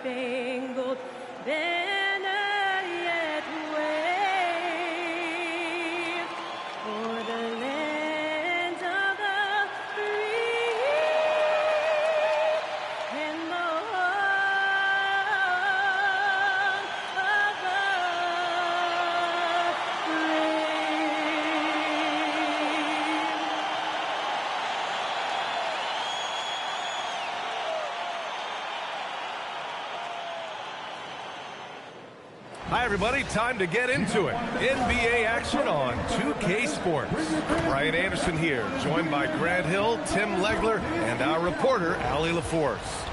star-spangled banner yet wave for the land of the free and the home of the brave. Hi, everybody. Time to get into it. NBA action on 2K Sports. Brian Anderson here, joined by Grant Hill, Tim Legler, and our reporter, Allie LaForce.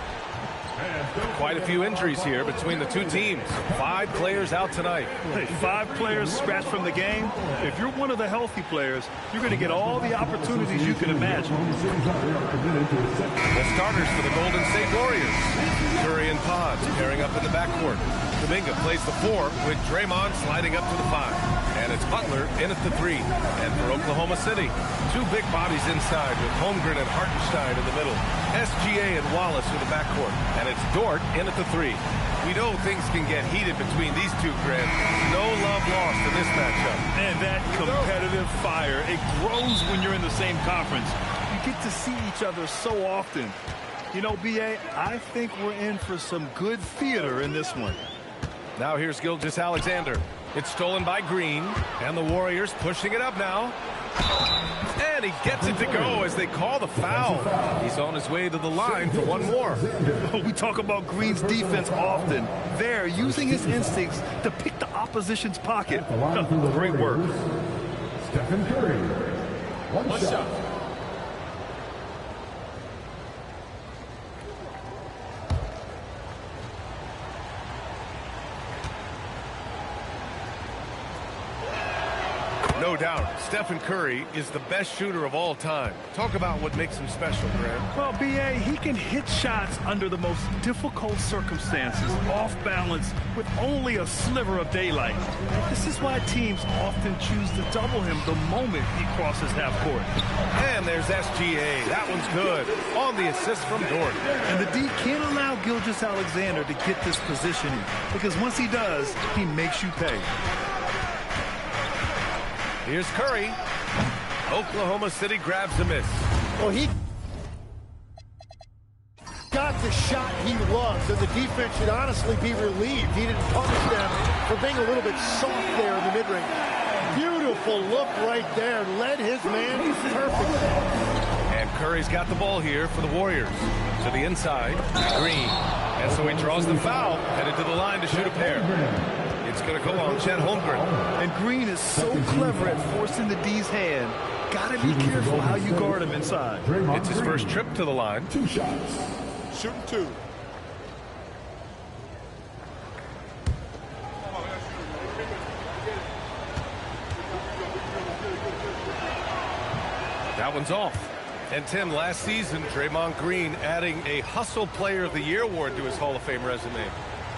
Quite a few injuries here between the two teams. 5 players out tonight. Hey, 5 players scratched from the game. If you're one of the healthy players, you're going to get all the opportunities you can imagine. The starters for the Golden State Warriors. Curry and Pons pairing up in the backcourt. Kuminga plays the 4 with Draymond sliding up to the 5. And it's Butler in at the 3. And for Oklahoma City, 2 big bodies inside with Holmgren and Hartenstein in the middle. SGA and Wallace in the backcourt. And it's Dort in at the 3. We know things can get heated between these two, Grant. No love lost in this matchup. And that competitive fire, it grows when you're in the same conference. You get to see each other so often. You know, B.A., I think we're in for some good theater in this one. Now here's Gilgeous-Alexander. It's stolen by Green, and the Warriors pushing it up now. And he gets it to go as they call the foul. He's on his way to the line for one more. We talk about Green's defense often. They're using his instincts to pick the opposition's pocket. Great work. Stephen Curry. One shot. No doubt, Stephen Curry is the best shooter of all time. Talk about what makes him special, Grant. Well, B.A., he can hit shots under the most difficult circumstances, off balance, with only a sliver of daylight. This is why teams often choose to double him the moment he crosses half court. And there's SGA. That one's good. On the assist from Dort. And the D can't allow Gilgeous-Alexander to get this positioning, because once he does, he makes you pay. Here's Curry. Oklahoma City grabs a miss. Well, he got the shot he loves, and the defense should honestly be relieved. He didn't punish them for being a little bit soft there in the mid-range. Beautiful look right there. Led his man perfectly. And Curry's got the ball here for the Warriors. To the inside, Green. And so he draws the foul, headed to the line to shoot a pair. It's going to go on Chet Holmgren. And Green is so clever at forcing the D's hand. Got to be careful how you guard him inside. It's his first trip to the line. 2 shots. Shooting 2. That one's off. And Tim, last season, Draymond Green adding a Hustle Player of the Year award to his Hall of Fame resume.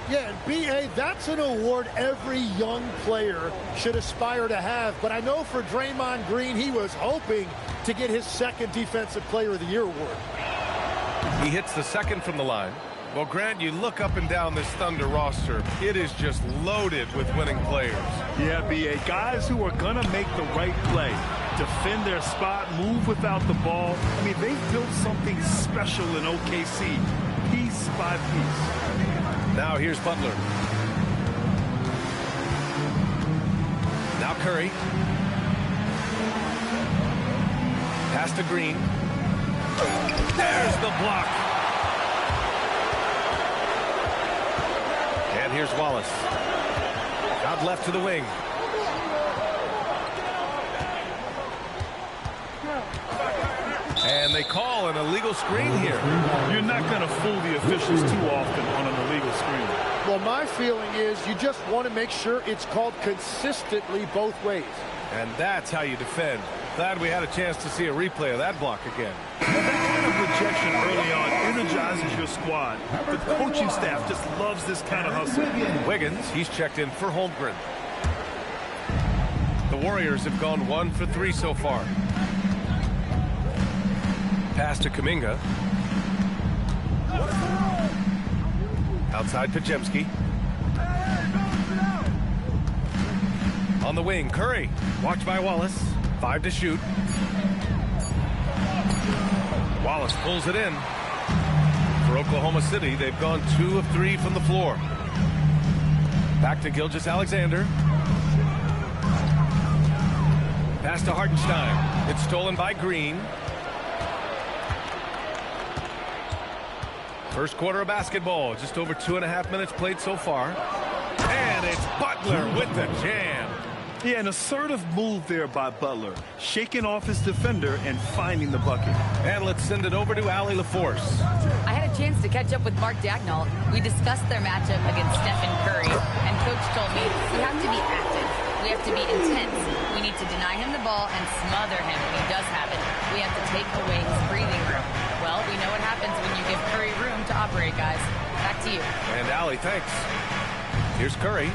Yeah, and B.A., that's an award every young player should aspire to have. But I know for Draymond Green, he was hoping to get his 2nd Defensive Player of the Year award. He hits the 2nd from the line. Well, Grant, you look up and down this Thunder roster, it is just loaded with winning players. Yeah, B.A., guys who are going to make the right play, defend their spot, move without the ball. I mean, they've built something special in OKC, piece by piece. Now here's Butler. Now Curry. Pass to Green. There's the block. And here's Wallace. Out left to the wing. And they call an illegal screen here. You're not going to fool the officials too often on an illegal screen. Well, my feeling is you just want to make sure it's called consistently both ways. And that's how you defend. Glad we had a chance to see a replay of that block again. Well, that kind of rejection early on energizes your squad. The coaching staff just loves this kind of hustle. Wiggins, he's checked in for Holmgren. The Warriors have gone 1 for 3 so far. Pass to Kuminga. Outside Pajemski. On the wing, Curry. Watched by Wallace. 5 to shoot. Wallace pulls it in. For Oklahoma City, they've gone 2 of 3 from the floor. Back to Gilgeous-Alexander. Pass to Hartenstein. It's stolen by Green. First quarter of basketball. Just over 2.5 minutes played so far. And it's Butler with the jam. Yeah, an assertive move there by Butler, shaking off his defender and finding the bucket. And let's send it over to Allie LaForce. I had a chance to catch up with Mark Dagnall. We discussed their matchup against Stephen Curry, and Coach told me we have to be active. We have to be intense. We need to deny him the ball and smother him when he does have it. We have to take away his breathing room. Well, we know what happens when you give Curry room to operate, guys. Back to you. And Allie, thanks. Here's Curry.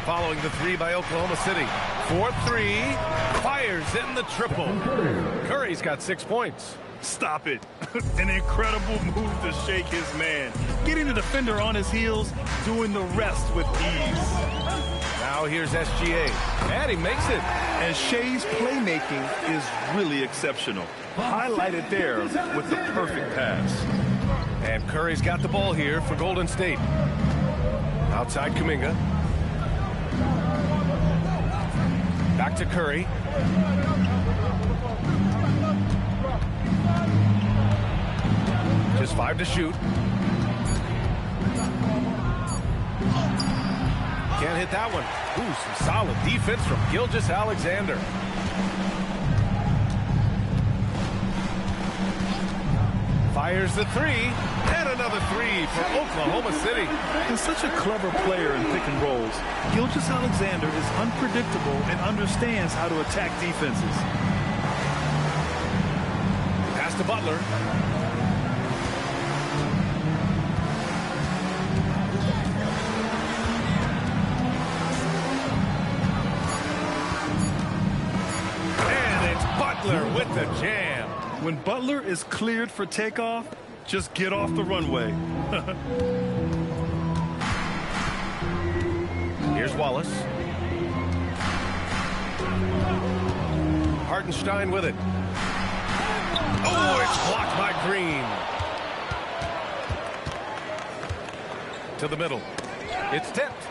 Following the 3 by Oklahoma City. 4-3. Fires in the triple. Curry's got 6 points. Stop it. An incredible move to shake his man. Getting the defender on his heels, doing the rest with ease. Now here's SGA. And he makes it. And Shea's playmaking is really exceptional. Highlighted there with the perfect pass. And Curry's got the ball here for Golden State. Outside Kuminga. Back to Curry. Just 5 to shoot. Can't hit that one. Ooh, some solid defense from Gilgeous-Alexander. Fires the 3, and another 3 for Oklahoma City. He's such a clever player in pick and rolls. Gilgeous-Alexander is unpredictable and understands how to attack defenses. Pass to Butler. And it's Butler with the jam. When Butler is cleared for takeoff, just get off the runway. Here's Wallace. Hartenstein with it. Oh, it's blocked by Green. To the middle. It's tipped.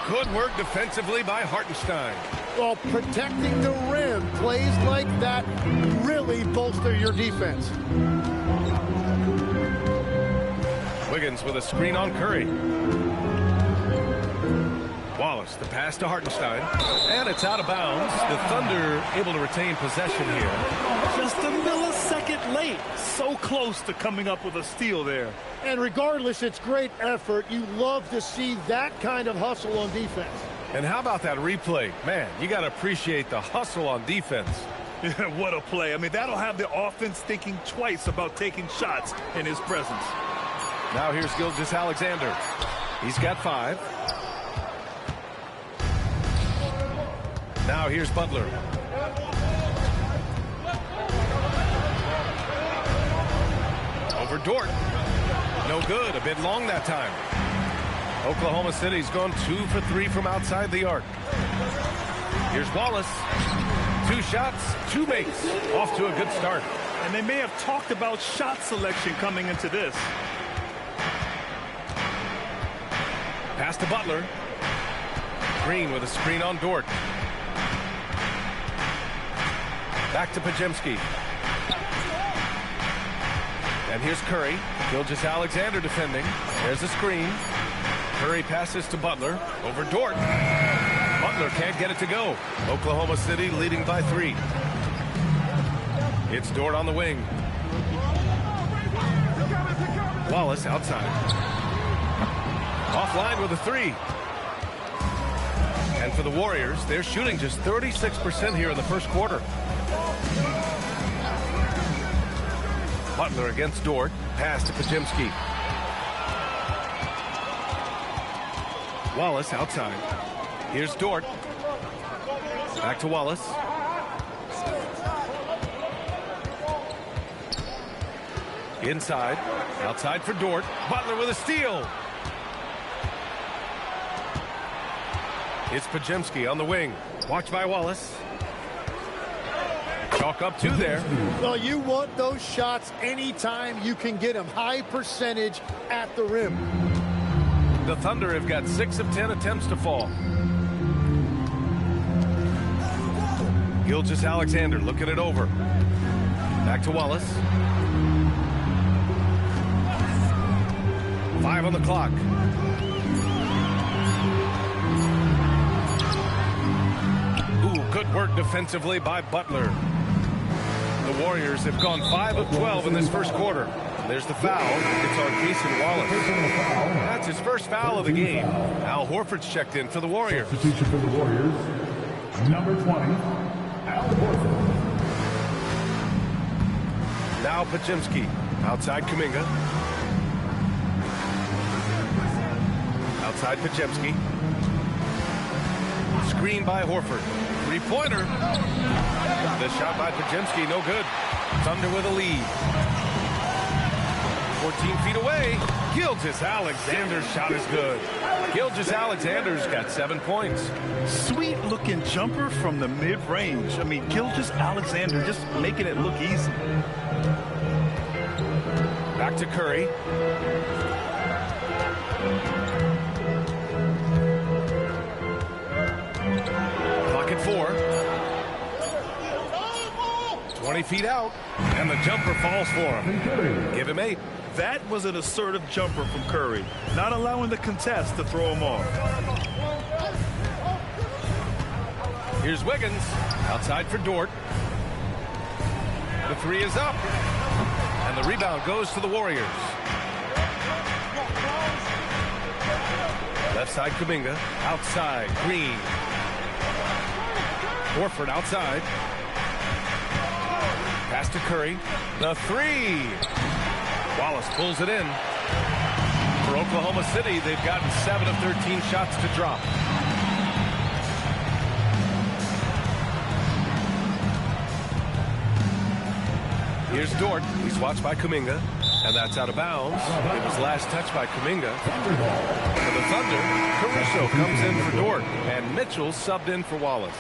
Good work defensively by Hartenstein. Well, protecting the rim, plays like that really bolster your defense. Wiggins with a screen on Curry. Wallace, the pass to Hartenstein. And it's out of bounds. The Thunder able to retain possession here. Just a millisecond late. So close to coming up with a steal there. And regardless, it's great effort. You love to see that kind of hustle on defense. And how about that replay? Man, you got to appreciate the hustle on defense. What a play. I mean, that'll have the offense thinking twice about taking shots in his presence. Now here's Gilgeous-Alexander. He's got 5. Now here's Butler. Over Dort. No good. A bit long that time. Oklahoma City's gone 2 for 3 from outside the arc. Here's Wallace. 2 shots, 2 makes. Off to a good start. And they may have talked about shot selection coming into this. Pass to Butler. Green with a screen on Dort. Back to Pajemski. And here's Curry. Gilgeous-Alexander defending. There's a screen. Curry passes to Butler. Over Dort. Butler can't get it to go. Oklahoma City leading by 3. It's Dort on the wing. Wallace outside. Offline with a 3. And for the Warriors, they're shooting just 36% here in the first quarter. Butler against Dort. Pass to Pajemski. Wallace outside. Here's Dort. Back to Wallace. Inside. Outside for Dort. Butler with a steal. It's Pajemski on the wing. Watched by Wallace. Chalk up two there. Well, you want those shots anytime you can get them. High percentage at the rim. The Thunder have got 6 of 10 attempts to fall. Gilgeous-Alexander looking it over. Back to Wallace. 5 on the clock. Ooh, good work defensively by Butler. The Warriors have gone 5 of 12 in this first quarter. There's the foul. It's on Cason Wallace. That's his first foul of the game. Al Horford's checked in for the Warriors. Substitution for the Warriors, number 20, Al Horford. Now Pajemski. Outside Kuminga. Outside Pajemski. Screen by Horford. Three-pointer. The shot by Pajemski, no good. Thunder with a lead. 14 feet away. Gilgeous-Alexander's shot is good. Gilgeous-Alexander's got 7 points. Sweet-looking jumper from the mid-range. I mean, Gilgeous-Alexander just making it look easy. Back to Curry. Clock at 4. 20 feet out. And the jumper falls for him. Give him 8. That was an assertive jumper from Curry, not allowing the contest to throw him off. Here's Wiggins. Outside for Dort. The 3 is up. And the rebound goes to the Warriors. Left side Kuminga. Outside Green. Horford outside. Pass to Curry. The 3. Wallace pulls it in. For Oklahoma City, they've gotten 7 of 13 shots to drop. Here's Dort. He's watched by Kuminga. And that's out of bounds. It was last touched by Kuminga. For the Thunder, Caruso comes in for Dort. And Mitchell subbed in for Wallace.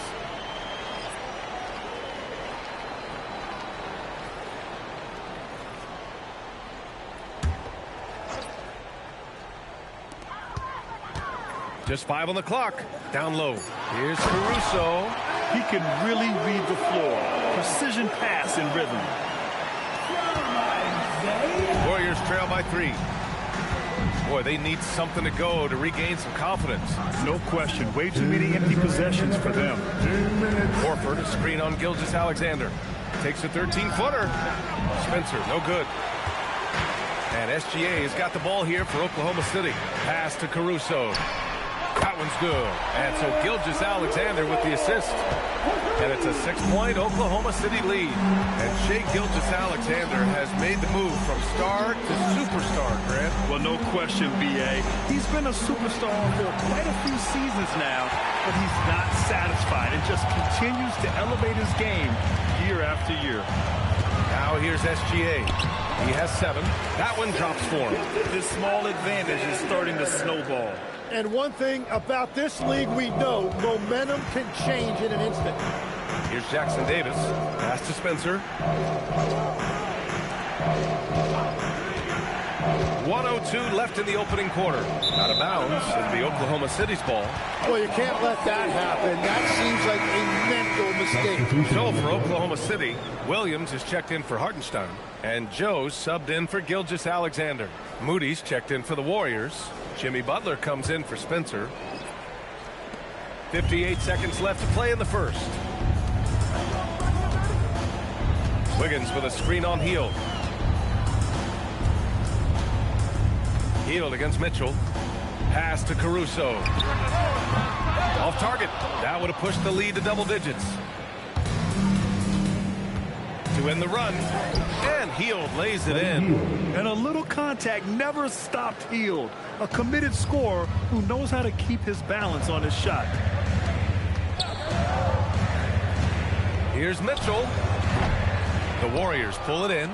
Just 5 on the clock. Down low. Here's Caruso. He can really read the floor. Precision pass and rhythm. Warriors trail by 3. Boy, they need something to go to regain some confidence. No question. Way too many empty possessions for them. Horford, a screen on Gilgeous-Alexander. Takes a 13-footer. Spencer, no good. And SGA has got the ball here for Oklahoma City. Pass to Caruso. That one's good. And so Gilgeous-Alexander with the assist. And it's a 6-point Oklahoma City lead. And Shai Gilgeous-Alexander has made the move from star to superstar, Grant. Well, no question, B.A. He's been a superstar for quite a few seasons now, but he's not satisfied and just continues to elevate his game year after year. Now here's SGA. He has 7. That one drops for him. This small advantage is starting to snowball. And one thing about this league we know, momentum can change in an instant. Here's Jackson Davis. Pass to Spencer. 1:02 left in the opening quarter. Out of bounds is the Oklahoma City's ball. Well, you can't let that happen. That seems like a mental mistake. So for Oklahoma City, Williams is checked in for Hartenstein. And Joe subbed in for Gilgeous-Alexander. Moody's checked in for the Warriors. Jimmy Butler comes in for Spencer. 58 seconds left to play in the first. Wiggins with a screen on Hield. Hield against Mitchell. Pass to Caruso. Off target. That would have pushed the lead to double digits. To end the run. And Hield lays it in. And a little contact never stopped Hield. A committed scorer who knows how to keep his balance on his shot. Here's Mitchell. The Warriors pull it in.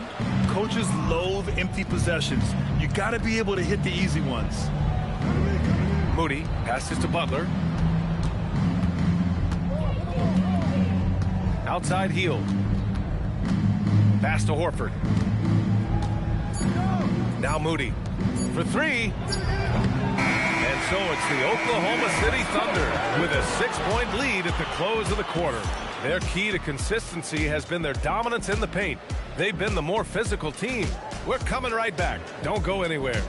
Coaches loathe empty possessions. You got to be able to hit the easy ones. Moody passes to Butler. Outside heel. Pass to Horford. Now Moody for three. And so it's the Oklahoma City Thunder with a 6-point lead at the close of the quarter. Their key to consistency has been their dominance in the paint. They've been the more physical team. We're coming right back. Don't go anywhere.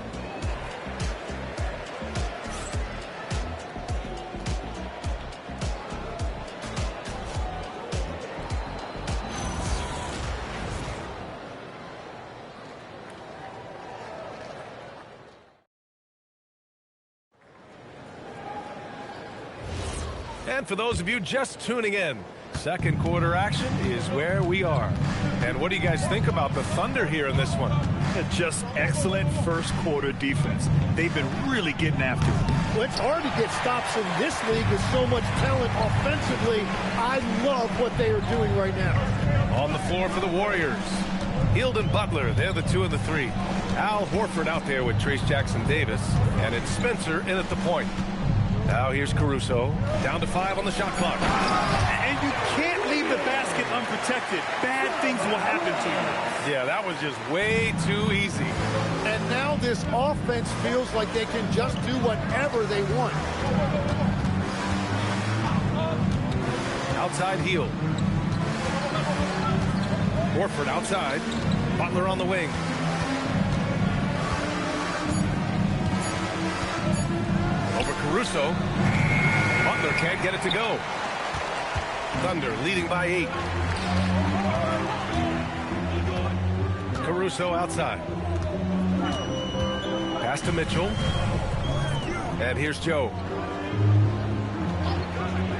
And for those of you just tuning in, second quarter action is where we are. And what do you guys think about the Thunder here in this one? Just excellent first quarter defense. They've been really getting after it. Well, it's hard to get stops in this league with so much talent offensively. I love what they are doing right now. On the floor for the Warriors, Hield and Butler, they're the 2 and the 3. Al Horford out there with Trace Jackson-Davis, and it's Spencer in at the point. Now here's Caruso, down to 5 on the shot clock. And you can't leave the basket unprotected. Bad things will happen to you. Yeah, that was just way too easy. And now this offense feels like they can just do whatever they want. Outside heel. Horford outside. Butler on the wing. Over Caruso. Butler can't get it to go. Thunder leading by 8. Caruso outside. Pass to Mitchell. And here's Joe.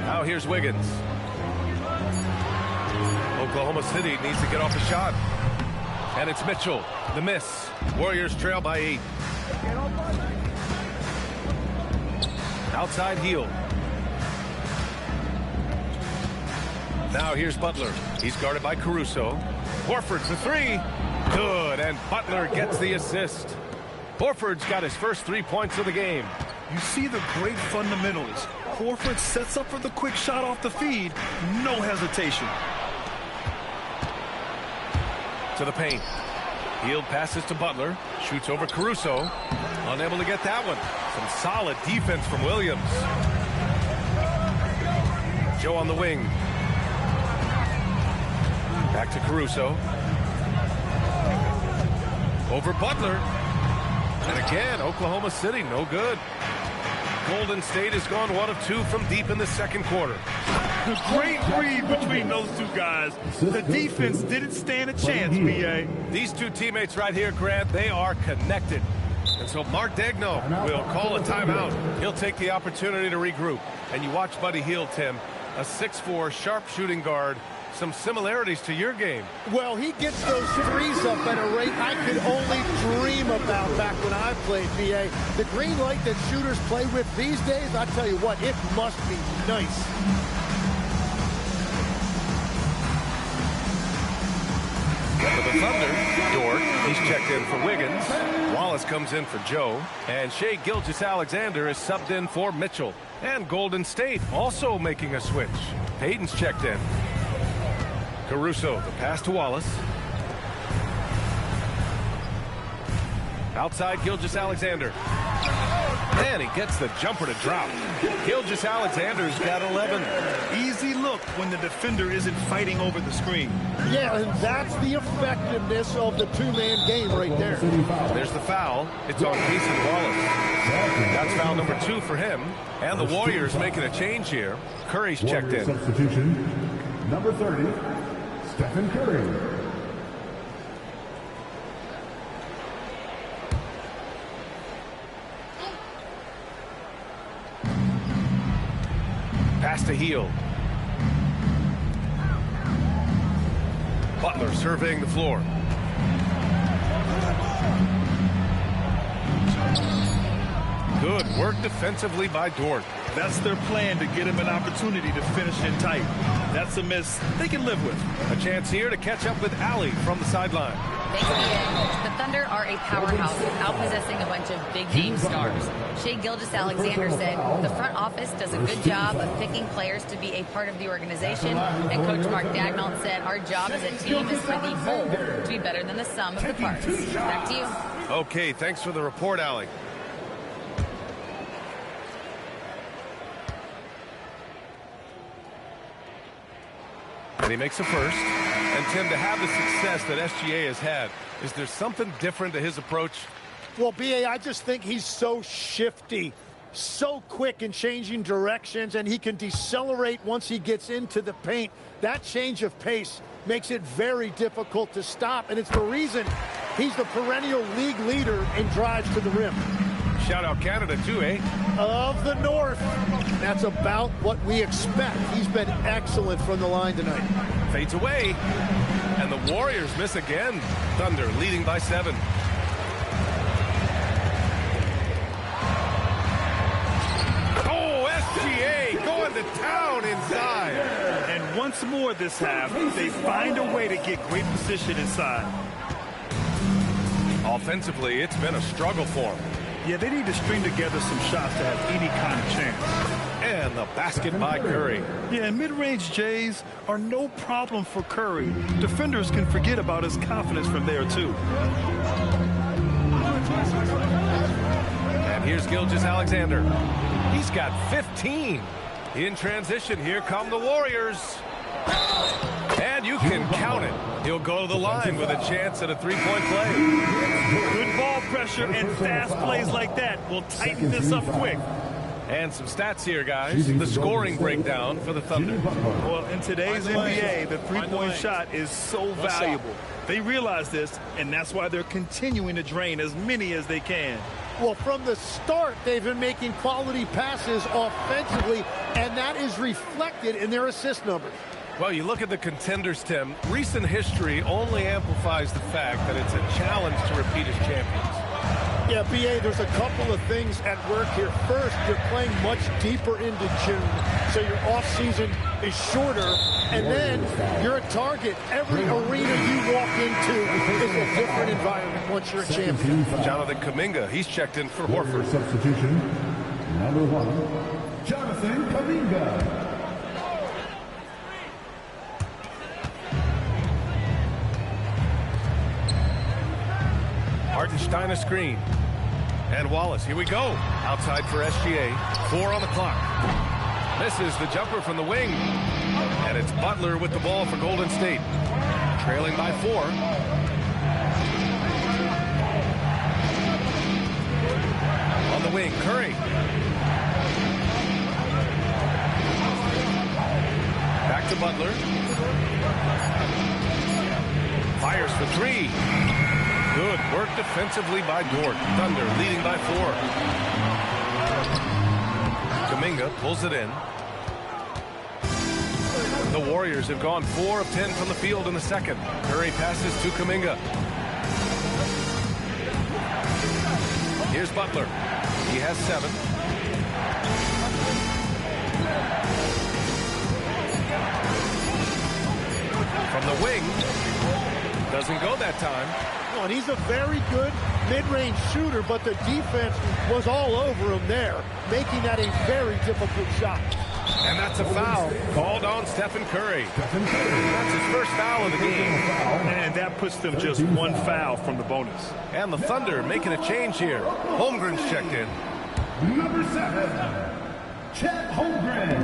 Now here's Wiggins. Oklahoma City needs to get off the shot. And it's Mitchell. The miss. Warriors trail by 8. Outside heel. Now here's Butler. He's guarded by Caruso. Horford for 3. Good, and Butler gets the assist. Horford's got his first 3 points of the game. You see the great fundamentals. Horford sets up for the quick shot off the feed. No hesitation. To the paint. Hield passes to Butler. Shoots over Caruso. Unable to get that one. Some solid defense from Williams. Joe on the wing. Back to Caruso. Over Butler. And again, Oklahoma City, no good. Golden State has gone 1 of 2 from deep in the second quarter. Great read between those two guys. The defense didn't stand a chance, B.A. These two teammates right here, Grant, they are connected. And so Mark Daigneault will call a timeout. He'll take the opportunity to regroup. And you watch Buddy Hield, Tim, a 6'4", sharp shooting guard. Some similarities to your game. Well, he gets those threes up at a rate I could only dream about back when I played, BA. The green light that shooters play with these days, I tell you what, it must be nice. For the Thunder, Dort, he's checked in for Wiggins. Wallace comes in for Joe. And Shai Gilgeous-Alexander is subbed in for Mitchell. And Golden State also making a switch. Payton's checked in. Caruso, the pass to Wallace. Outside, Gilgeous-Alexander. And he gets the jumper to drop. Gilgeous-Alexander's got 11. Easy look when the defender isn't fighting over the screen. Yeah, and that's the effectiveness of the two-man game right there. There's the foul. It's on Casey Wallace. That's foul number 2 for him. And the Warriors making a change here. Curry's checked in. Substitution, number 30, Stephen Curry. Pass to Hield. Butler surveying the floor. Good work defensively by Dort. That's their plan, to get him an opportunity to finish in tight. That's a miss they can live with. A chance here to catch up with Allie from the sideline. Thanks, BA. The Thunder are a powerhouse, outpossessing a bunch of big-name stars. Shai Gilgeous-Alexander said, the front office does a good job of picking players to be a part of the organization, and Coach Mark Daigneault said, our job as a team is for the whole to be better than the sum of the parts. Back to you. Okay, thanks for the report, Allie. And he makes a first. And Tim, to have the success that SGA has had, is there something different to his approach? Well, BA, I just think he's so shifty, so quick in changing directions, and he can decelerate once he gets into the paint. That change of pace makes it very difficult to stop, and it's the reason he's the perennial league leader in drives to the rim. Shout out Canada too, eh? Of the North. That's about what we expect. He's been excellent from the line tonight. Fades away. And the Warriors miss again. Thunder leading by 7. Oh, SGA going to town inside. And once more this half, they find a way to get great position inside. Offensively, it's been a struggle for them. Yeah, they need to string together some shots to have any kind of chance. And the basket by Curry. Yeah, and mid-range Jays are no problem for Curry. Defenders can forget about his confidence from there, too. And here's Gilgeous-Alexander. He's got 15. In transition, here come the Warriors. And you can count it. He'll go to the line with a chance at a three-point play. Good ball pressure and fast plays like that will tighten this up quick. And some stats here, guys. The scoring breakdown for the Thunder. Well, in today's NBA, the three-point shot is so valuable. They realize this, and that's why they're continuing to drain as many as they can. Well, from the start, they've been making quality passes offensively, and that is reflected in their assist numbers. Well, you look at the contenders, Tim. Recent history only amplifies the fact that it's a challenge to repeat as champions. Yeah, BA, there's a couple of things at work here. First, you're playing much deeper into June, so your offseason is shorter, and then you're a target. Every arena you walk into is a different environment once you're a champion. Jonathan Kuminga, he's checked in for Warrior Horford. substitution, number 1, Jonathan Kuminga. Hartenstein a screen. And Wallace, here we go. Outside for SGA. 4 on the clock. Misses the jumper from the wing. And it's Butler with the ball for Golden State. Trailing by 4. On the wing, Curry. Back to Butler. Fires for 3. Good work defensively by Dort. Thunder leading by 4. Kuminga pulls it in. The Warriors have gone 4 of 10 from the field in the second. Curry passes to Kuminga. Here's Butler. He has 7. From the wing. Doesn't go that time. And he's a very good mid-range shooter, but the defense was all over him there, making that a very difficult shot. And that's a foul called on Stephen Curry. That's his first foul of the game. And that puts them just 1 foul from the bonus. And the Thunder making a change here. Holmgren's checked in. Number 7, Chet Holmgren.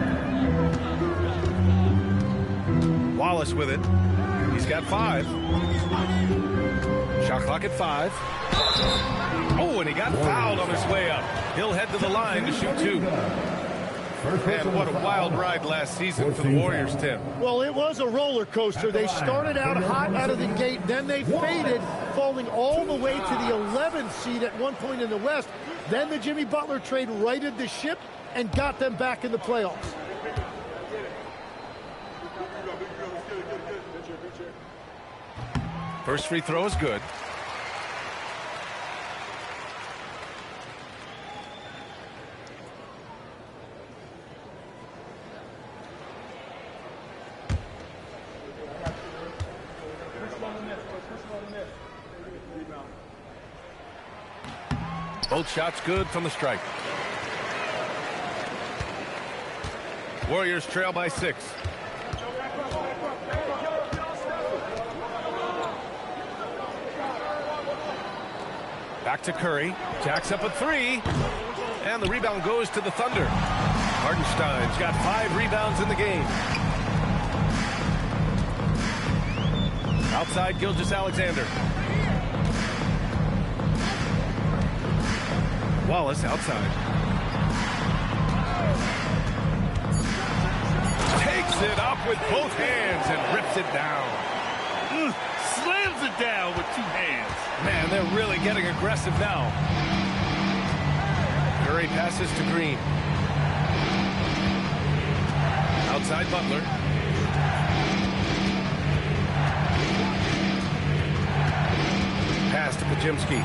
Wallace with it. He's got 5. Shot clock at 5. Oh, and he got fouled on his way up. He'll head to the line to shoot 2. And what a wild ride last season for the Warriors, Tim. Well, it was a roller coaster. They started out hot out of the gate, then they faded, falling all the way to the 11th seed at one point in the West. Then the Jimmy Butler trade righted the ship and got them back in the playoffs. First free throw is good. Both shots good from the stripe. Warriors trail by 6. Back to Curry. Jacks up a 3. And the rebound goes to the Thunder. Hartenstein's got 5 rebounds in the game. Outside, Gilgeous-Alexander. Wallace outside. Takes it up with both hands and rips it down. Slams it down with 2 hands. Man, they're really getting aggressive now. Curry passes to Green. Outside Butler. Pass to Pajemski.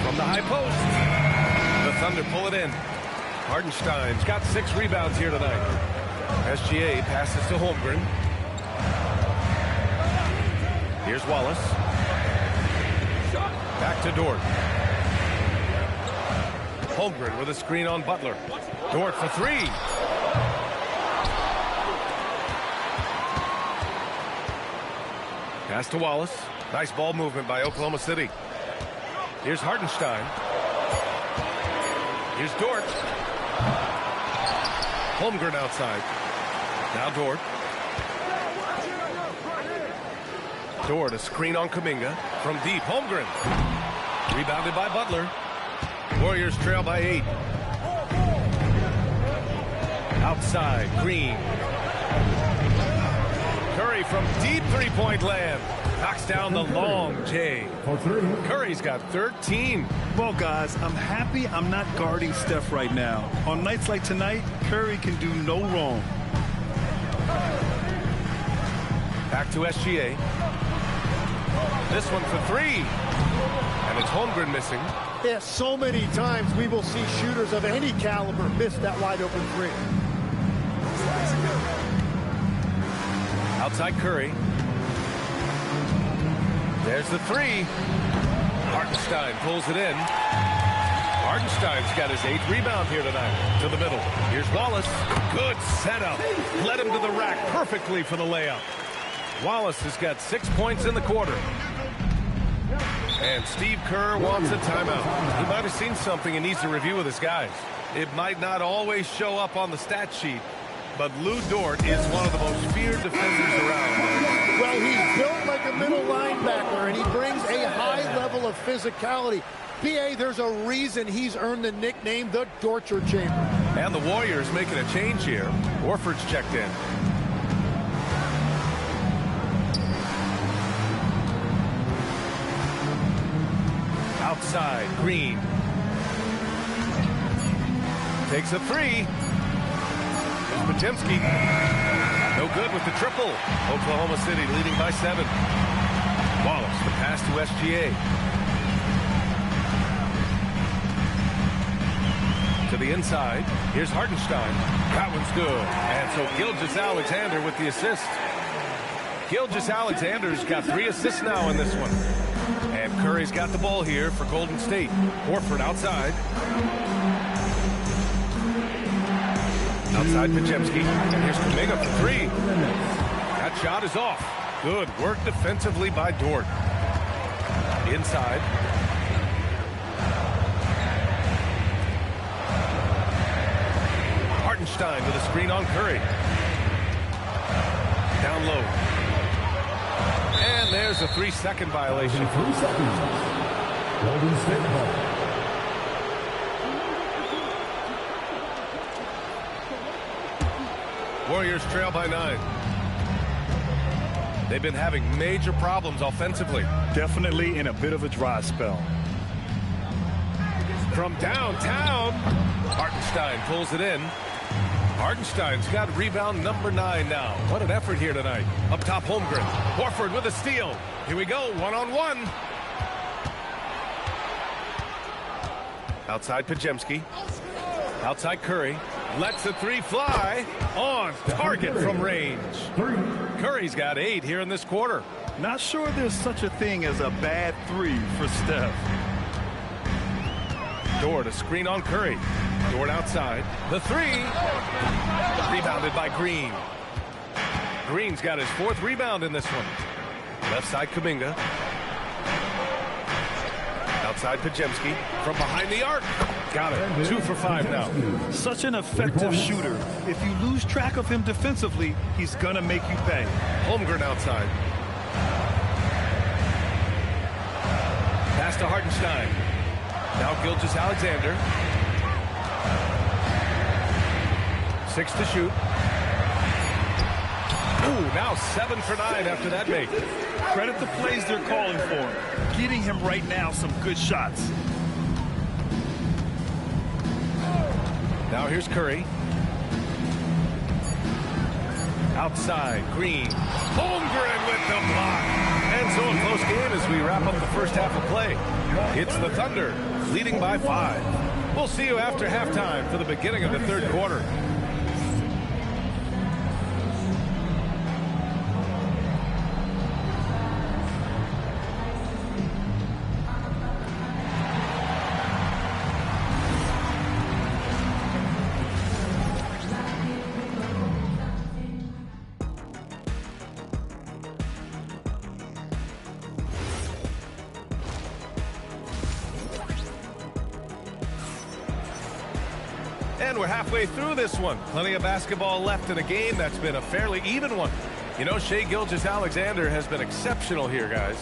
From the high post. The Thunder pull it in. Hartenstein's got 6 rebounds here tonight. SGA passes to Holmgren. Here's Wallace. Back to Dort. Holmgren with a screen on Butler. Dort for 3. Pass to Wallace. Nice ball movement by Oklahoma City. Here's Hartenstein. Here's Dort. Holmgren outside. Now Dort. Dort, a screen on Kuminga. From deep, Holmgren. Rebounded by Butler. Warriors trail by 8. Outside, Green. Curry from deep three-point land. Knocks down the long J. Curry's got 13. Well, guys, I'm happy I'm not guarding Steph right now. On nights like tonight, Curry can do no wrong. Back to SGA. This one for 3. And it's Holmgren missing. Yeah, so many times we will see shooters of any caliber miss that wide open 3. Outside Curry. There's the 3. Hartenstein pulls it in. Hartenstein's got his 8th rebound here tonight. To the middle. Here's Wallace. Good setup. Led him to the rack perfectly for the layup. Wallace has got 6 points in the quarter. And Steve Kerr wants a timeout. He might have seen something and needs to review with his guys. It might not always show up on the stat sheet, but Lou Dort is one of the most feared defenders around. Well, he's built like a middle linebacker, and he brings a high level of physicality. PA, there's a reason he's earned the nickname the Torture Chamber. And the Warriors making a change here. Horford's checked in. Outside, Green. Takes a 3. Pajemski. No good with the triple. Oklahoma City leading by 7. Wallace, the pass to SGA. To the inside. Here's Hartenstein. That one's good. And so Gilgeous-Alexander with the assist. Gilgeous-Alexander's got 3 assists now in this one. And Curry's got the ball here for Golden State. Horford outside. Outside Pajemski. And here's Kuminga for 3. That shot is off. Good work defensively by Dort. Inside. Hartenstein with a screen on Curry. Down low. And there's a 3-second violation. 3 seconds. Golden State ball. Warriors trail by 9. They've been having major problems offensively. Definitely in a bit of a dry spell. From downtown, Hartenstein pulls it in. Hartenstein's got rebound number 9 now. What an effort here tonight. Up top, Holmgren. Horford with a steal. Here we go, one-on-one. Outside Pajemski. Outside Curry. Lets the 3 fly. On target from range. Curry's got 8 here in this quarter. Not sure there's such a thing as a bad 3 for Steph. Dort, a screen on Curry. Dort outside. The 3. Rebounded by Green. Green's got his 4th rebound in this one. Left side, Kuminga. Outside, Podziemski. From behind the arc. Got it. 2 for 5 now. Such an effective shooter. If you lose track of him defensively, he's going to make you pay. Holmgren outside. Pass to Hartenstein. Now Gilgeous-Alexander. 6 to shoot. Ooh, now 7 for 9 after that make. Credit the plays they're calling for him. Getting him right now some good shots. Now here's Curry. Outside, Green. Holmgren with the block. And so a close game as we wrap up the first half of play. It's the Thunder leading by 5. We'll see you after halftime for the beginning of the third quarter. And we're halfway through this one. Plenty of basketball left in a game that's been a fairly even one. You know, Shai Gilgeous-Alexander has been exceptional here, guys.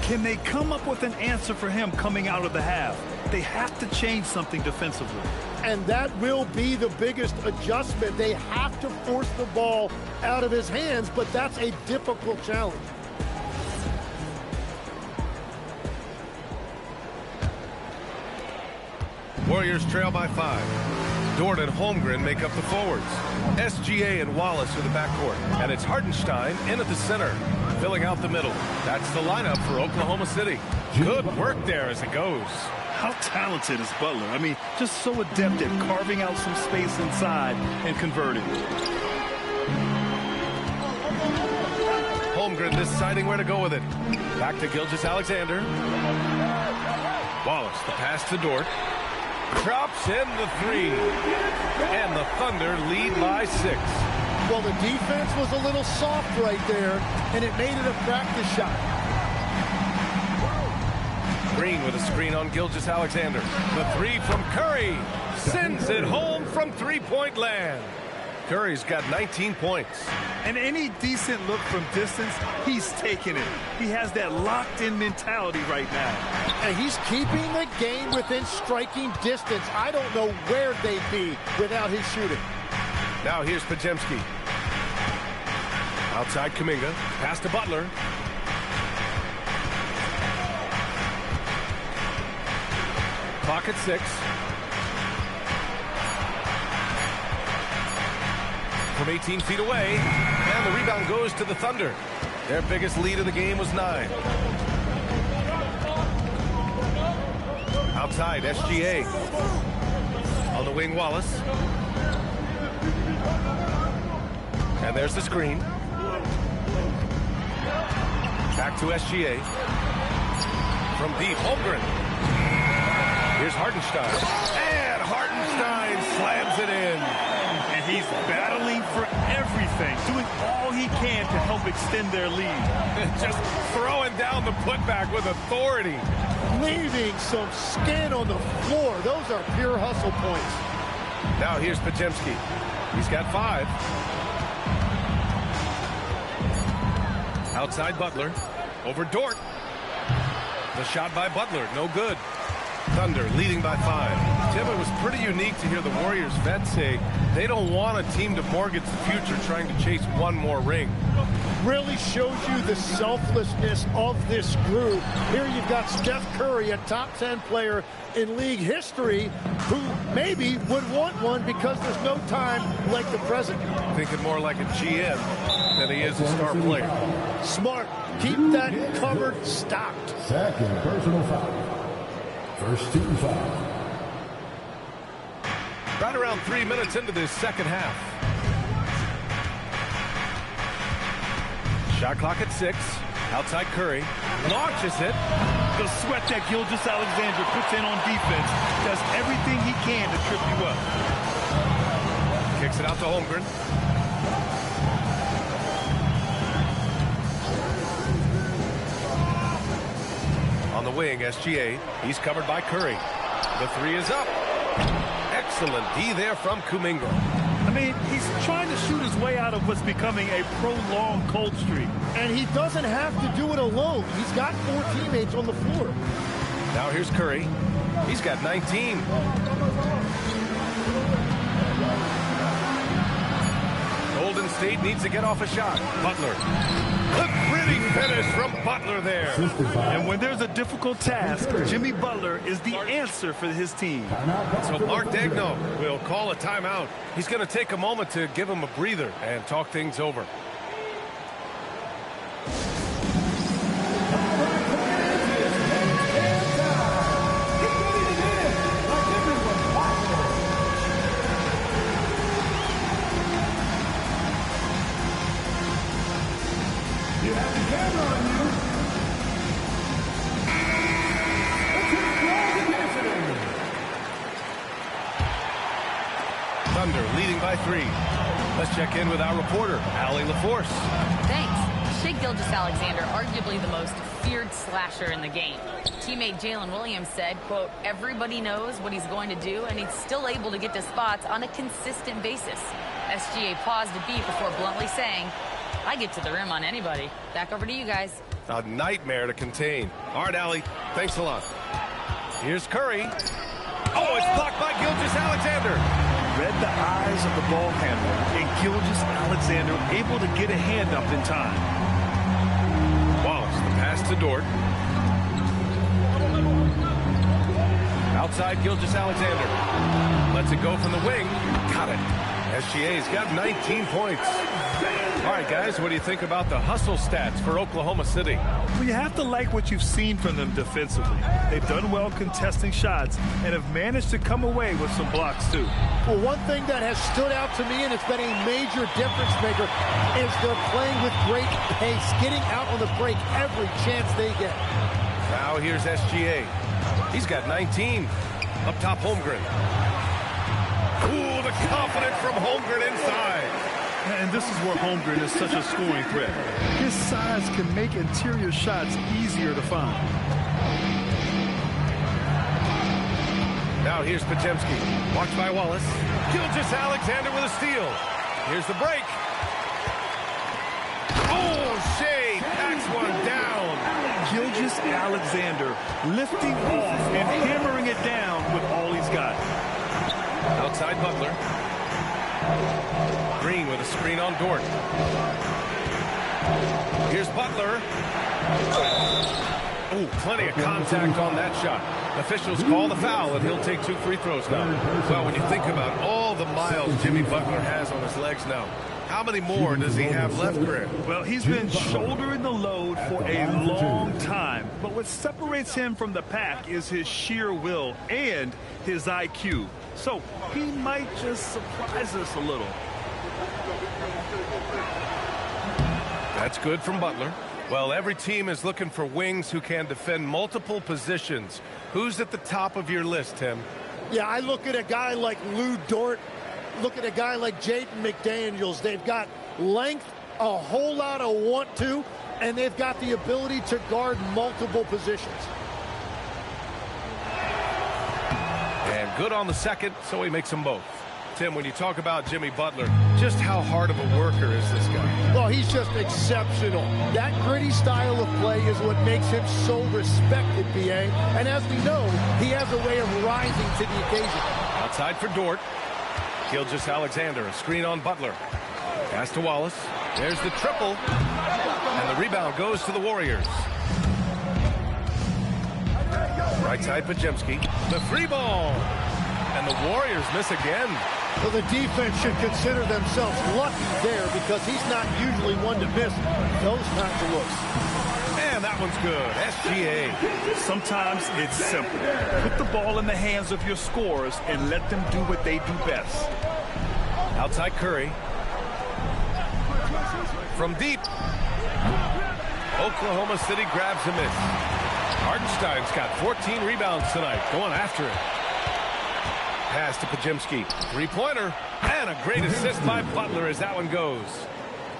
Can they come up with an answer for him coming out of the half? They have to change something defensively. And that will be the biggest adjustment. They have to force the ball out of his hands, but that's a difficult challenge. Warriors trail by 5. Dort and Holmgren make up the forwards. SGA and Wallace are the backcourt. And it's Hartenstein in at the center, filling out the middle. That's the lineup for Oklahoma City. Good work there as it goes. How talented is Butler? I mean, just so adept at carving out some space inside and converting. Holmgren deciding where to go with it. Back to Gilgeous-Alexander. Wallace, the pass to Dort. Drops in the 3. And the Thunder lead by 6. Well, the defense was a little soft right there, and it made it a practice shot. Green with a screen on Gilgeous-Alexander. The 3 from Curry. Sends it home from three-point land. Curry's got 19 points. And any decent look from distance, he's taking it. He has that locked-in mentality right now. And he's keeping the game within striking distance. I don't know where they'd be without his shooting. Now here's Podziemski. Outside Kuminga. Pass to Butler. Clock at 6. From 18 feet away. And the rebound goes to the Thunder. Their biggest lead of the game was 9. Outside, SGA. On the wing, Wallace. And there's the screen. Back to SGA. From deep, Holmgren. Here's Hartenstein. And Hartenstein slams it in. And he's battling for everything, doing all he can to help extend their lead. Just throwing down the putback with authority. Leaving some skin on the floor. Those are pure hustle points. Now here's Podziemski. He's got 5. Outside Butler. Over Dort. The shot by Butler. No good. Thunder leading by 5. Tim, it was pretty unique to hear the Warriors vets say they don't want a team to mortgage the future trying to chase one more ring. Really shows you the selflessness of this group. Here you've got Steph Curry, a top 10 player in league history, who maybe would want one because there's no time like the present. Thinking more like a GM than he is a star player. Smart. Keep that covered stocked. Second personal foul. First team foul. Right around 3 minutes into this second half. Shot clock at 6. Outside Curry. Launches it. The sweat that Gilgeous-Alexander puts in on defense does everything he can to trip you up. Kicks it out to Holmgren. On the wing, SGA. He's covered by Curry. The three is up. Excellent D there from Kuminga. I mean, he's trying to shoot his way out of what's becoming a prolonged cold streak. And he doesn't have to do it alone. He's got 4 teammates on the floor. Now here's Curry. He's got 19. Golden State needs to get off a shot. Butler. A pretty finish from Butler there. And when there's a difficult task, Jimmy Butler is the answer for his team. So Mark Daigneault will call a timeout. He's going to take a moment to give him a breather and talk things over. Thunder leading by 3. Let's check in with our reporter, Allie LaForce. Thanks. Shai Gilgeous-Alexander, arguably the most feared slasher in the game. Teammate Jalen Williams said, quote, everybody knows what he's going to do, and he's still able to get to spots on a consistent basis. SGA paused a beat before bluntly saying, I get to the rim on anybody. Back over to you guys. A nightmare to contain. All right, Allie, thanks a lot. Here's Curry. Oh, it's blocked by Gilgeous-Alexander. Read the eyes of the ball handler, and Gilgeous-Alexander able to get a hand up in time. Wallace, the pass to Dort. Outside Gilgeous-Alexander. Lets it go from the wing. Got it. SGA's got 19 points. All right, guys, what do you think about the hustle stats for Oklahoma City? Well, you have to like what you've seen from them defensively. They've done well contesting shots and have managed to come away with some blocks, too. Well, one thing that has stood out to me, and it's been a major difference maker, is they're playing with great pace, getting out on the break every chance they get. Now here's SGA. He's got 19. Up top, Holmgren. Ooh, the confidence from Holmgren inside. And this is where Holmgren is such a scoring threat. His size can make interior shots easier to find. Now here's Podziemski. Watched by Wallace. Gilgeous-Alexander with a steal. Here's the break. Oh, Shai packs one down. Gilgeous-Alexander lifting off and hammering it down with all he's got. Outside Butler. Green with a screen on Dort. Here's Butler. Oh, plenty of contact on that shot. Officials call the foul, and he'll take 2 free throws now. Well, when you think about all the miles Jimmy Butler has on his legs now, how many more does he have left for him? Well, he's been shouldering the load for a long time. But what separates him from the pack is his sheer will and his IQ. So he might just surprise us a little. That's good from Butler. Well, every team is looking for wings who can defend multiple positions. Who's at the top of your list, Tim? Yeah, I look at a guy like Lou Dort. Look at a guy like Jaden McDaniels. They've got length, a whole lot of want to, and they've got the ability to guard multiple positions. And good on the second, so he makes them both. Tim, when you talk about Jimmy Butler, just how hard of a worker is this guy? Well, he's just exceptional. That gritty style of play is what makes him so respected, B.A. And as we know, he has a way of rising to the occasion. Outside for Dort. Gilgeous-Alexander, a screen on Butler. Pass to Wallace. There's the triple. And the rebound goes to the Warriors. Right side, Podziemski. The free ball. And the Warriors miss again. Well, the defense should consider themselves lucky there because he's not usually one to miss those kinds of looks. And that one's good. SGA. Sometimes it's simple. Put the ball in the hands of your scorers and let them do what they do best. Outside Curry. From deep. Oklahoma City grabs a miss. Hartenstein's got 14 rebounds tonight, going after it. Pass to Pajemski. Three-pointer. And a great assist by Butler as that one goes.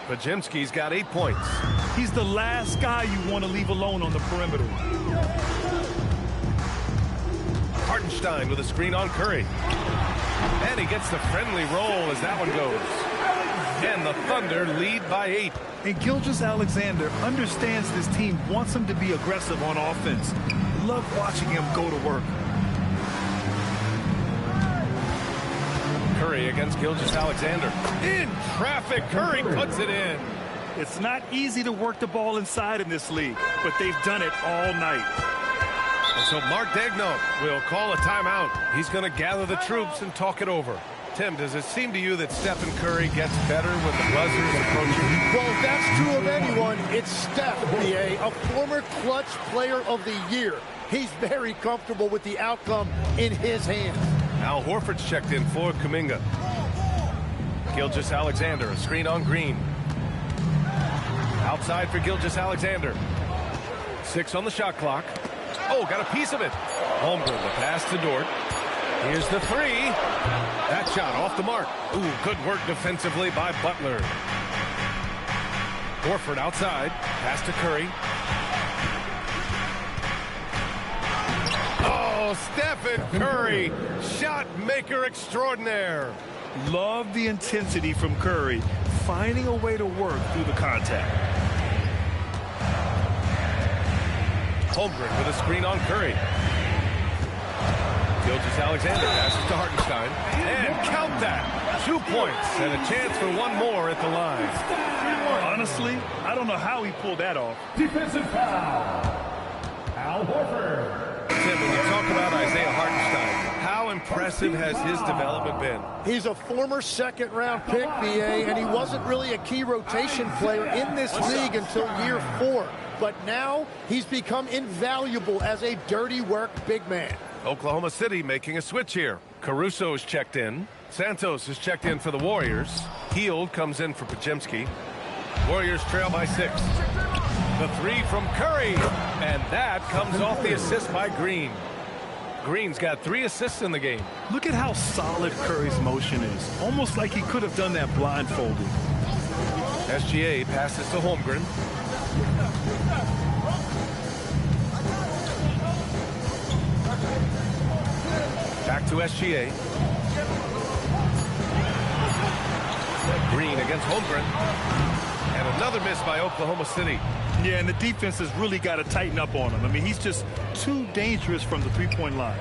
Pajemski's got 8 points. He's the last guy you want to leave alone on the perimeter. Hartenstein with a screen on Curry. And he gets the friendly roll as that one goes. And the Thunder lead by 8. And Gilgeous-Alexander understands this team wants him to be aggressive on offense. Love watching him go to work. Curry against Gilgeous-Alexander. In traffic, Curry puts it in. It's not easy to work the ball inside in this league, but they've done it all night. And so Mark Daigneault will call a timeout. He's going to gather the troops and talk it over. Tim, does it seem to you that Stephen Curry gets better when the buzzers approaching? Well, if that's true of anyone, it's Steph, B.A., a former clutch player of the year. He's very comfortable with the outcome in his hands. Al Horford's checked in for Kuminga. Gilgeous-Alexander, a screen on Green. Outside for Gilgeous-Alexander. 6 on the shot clock. Oh, got a piece of it. Holmgren, the pass to Dort. Here's the three. That shot off the mark. Ooh, good work defensively by Butler. Horford outside. Pass to Curry. Oh, Stephen Curry. Shot maker extraordinaire. Love the intensity from Curry, finding a way to work through the contact. Holmgren with a screen on Curry. Gilgeous-Alexander passes to Hartenstein. And count that. 2 points and a chance for one more at the line. Honestly, I don't know how he pulled that off. Defensive foul. Al Horford. Tim, when you talk about Isaiah Hartenstein, how impressive has his development been? He's a former second-round pick, B.A., and he wasn't really a key rotation player in this league until year 4. But now he's become invaluable as a dirty work big man. Oklahoma City making a switch here. Caruso is checked in. Santos is checked in for the Warriors. Hield comes in for Pajemski. Warriors trail by 6. The three from Curry. And that comes off the assist by Green. Green's got 3 assists in the game. Look at how solid Curry's motion is. Almost like he could have done that blindfolded. SGA passes to Holmgren. Back to SGA. Green against Holmgren. And another miss by Oklahoma City. Yeah, and the defense has really got to tighten up on him. I mean, he's just too dangerous from the three-point line.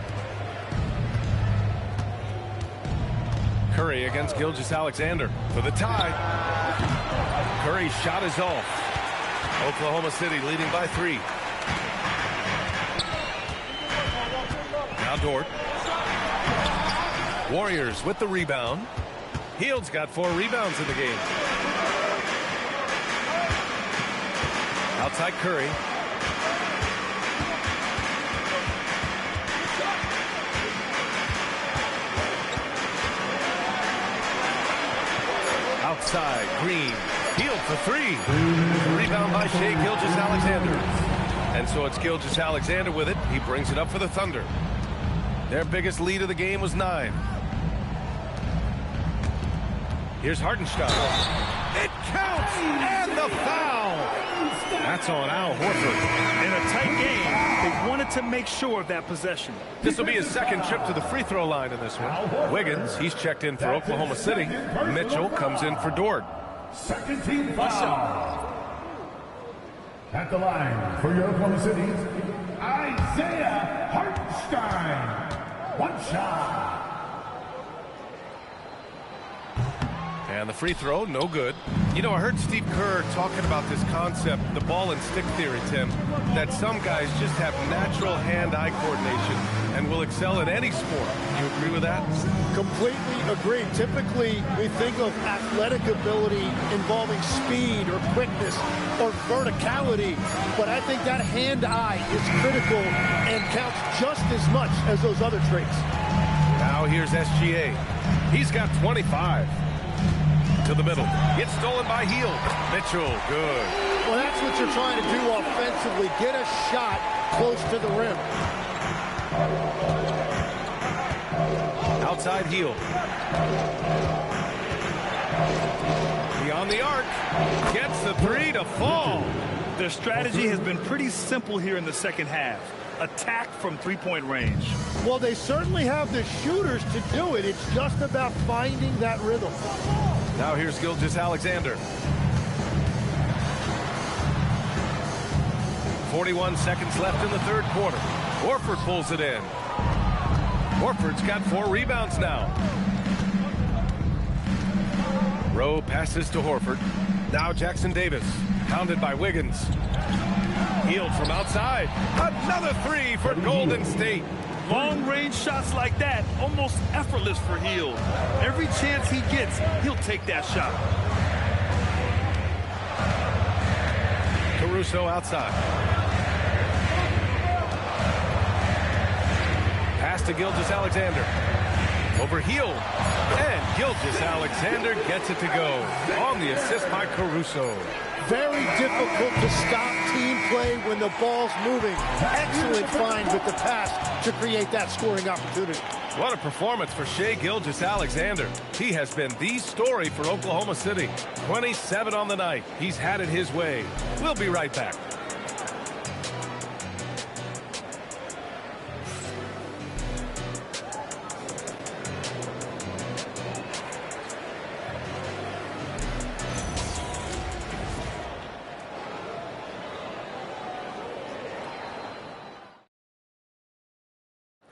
Curry against Gilgeous-Alexander for the tie. Curry's shot is off. Oklahoma City leading by 3. Now Dort. Warriors with the rebound. Hield's got 4 rebounds in the game. Outside Curry. Outside Green. Hield for 3. Rebound by Shai Gilgeous-Alexander. And so it's Gilgeous-Alexander with it. He brings it up for the Thunder. Their biggest lead of the game was 9. Here's Hartenstein. It counts! And the foul! That's on Al Horford. In a tight game, they wanted to make sure of that possession. This will be his second trip to the free throw line in this one. Wiggins, he's checked in for Oklahoma City. Mitchell comes in for Dort. Second team foul. At the line for your Oklahoma City, Isaiah Hartenstein. 1 shot. And the free throw, no good. You know, I heard Steve Kerr talking about this concept, the ball and stick theory, Tim, that some guys just have natural hand-eye coordination and will excel at any sport. You agree with that? Completely agree. Typically, we think of athletic ability involving speed or quickness or verticality, but I think that hand-eye is critical and counts just as much as those other traits. Now here's SGA. He's got 25. To the middle. It's stolen by Hield. Mitchell, good. Well, that's what you're trying to do offensively. Get a shot close to the rim. Outside heel. Beyond the arc. Gets the three to fall. Their strategy has been pretty simple here in the second half. Attack from three-point range. Well, they certainly have the shooters to do it. It's just about finding that rhythm. Now here's Gilgeous-Alexander. 41 seconds left in the third quarter. Horford pulls it in. Horford's got 4 rebounds now. Rowe passes to Horford. Now Jackson Davis, pounded by Wiggins. Healed from outside. Another three for Golden State. Long-range shots like that, almost effortless for Hield. Every chance he gets, he'll take that shot. Caruso outside. Pass to Gilgeous-Alexander. Over Hield. And Gilgeous-Alexander gets it to go. On the assist by Caruso. Very difficult to stop team play when the ball's moving. Excellent find with the pass to create that scoring opportunity. What a performance for Shai Gilgeous-Alexander. He has been the story for Oklahoma City. 27 on the night. He's had it his way. We'll be right back.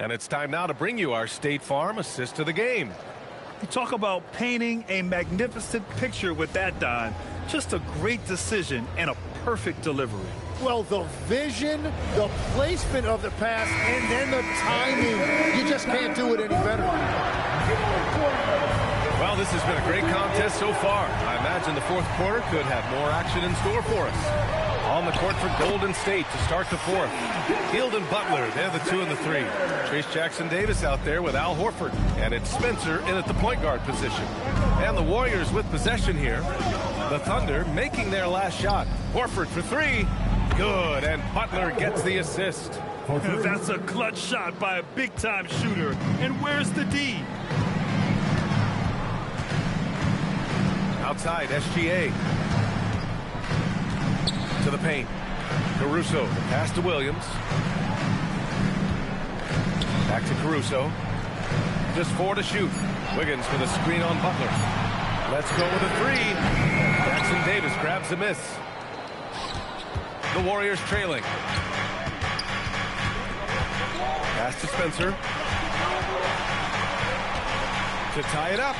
And it's time now to bring you our State Farm assist of the game. You talk about painting a magnificent picture with that, Don. Just a great decision and a perfect delivery. Well, the vision, the placement of the pass, and then the timing. You just can't do it any better. Well, this has been a great contest so far. I imagine the fourth quarter could have more action in store for us. On the court for Golden State to start the fourth. Hield and Butler, they're the 2 and the 3. Trace Jackson Davis out there with Al Horford. And it's Spencer in at the point guard position. And the Warriors with possession here. The Thunder making their last shot. Horford for 3. Good, and Butler gets the assist. That's a clutch shot by a big-time shooter. And where's the D? Outside, SGA. To the paint. Caruso, pass to Williams. Back to Caruso. Just 4 to shoot. Wiggins with a screen on Butler. Let's go with a 3. Jackson Davis grabs the miss. The Warriors trailing. Pass to Spencer. To tie it up.